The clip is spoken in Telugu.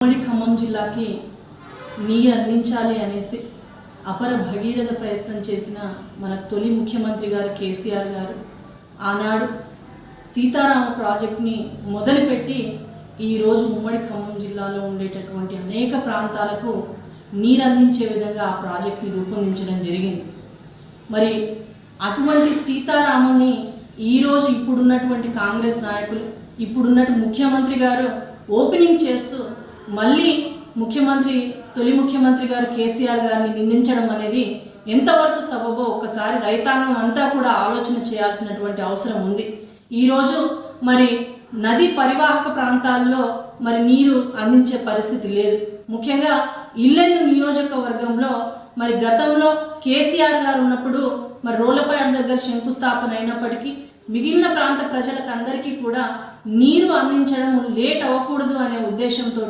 ఖమ్మం జిల్లాకి నీరు అందించాలి అనేసి అపర భగీరథ ప్రయత్నం చేసిన మన తొలి ముఖ్యమంత్రి గారు కేసీఆర్ గారు ఆనాడు సీతారామ ప్రాజెక్ట్ని మొదలుపెట్టి ఈరోజు ఉమ్మడి ఖమ్మం జిల్లాలో ఉండేటటువంటి అనేక ప్రాంతాలకు నీరు అందించే విధంగా ఆ ప్రాజెక్ట్ని రూపొందించడం జరిగింది. మరి అటువంటి సీతారామని ఈరోజు ఇప్పుడున్నటువంటి కాంగ్రెస్ నాయకులు ఇప్పుడున్నట్టు ముఖ్యమంత్రి గారు ఓపెనింగ్ చేస్తూ మళ్ళీ తొలి ముఖ్యమంత్రి గారు కేసీఆర్ గారిని నిందించడం అనేది ఎంతవరకు సబబో ఒక్కసారి రైతాంగం అంతా కూడా ఆలోచన చేయాల్సినటువంటి అవసరం ఉంది. ఈరోజు మరి నది పరివాహక ప్రాంతాల్లో మరి నీరు అందించే పరిస్థితి లేదు. ముఖ్యంగా ఇల్లెందు నియోజకవర్గంలో మరి గతంలో కేసీఆర్ గారు ఉన్నప్పుడు మరి రోలపాడు దగ్గర శంకుస్థాపన అయినప్పటికీ మిగిలిన ప్రాంత ప్రజలకు అందరికీ కూడా నీరు అందించడం లేట్ అవ్వకూడదు అనే ఉద్దేశంతో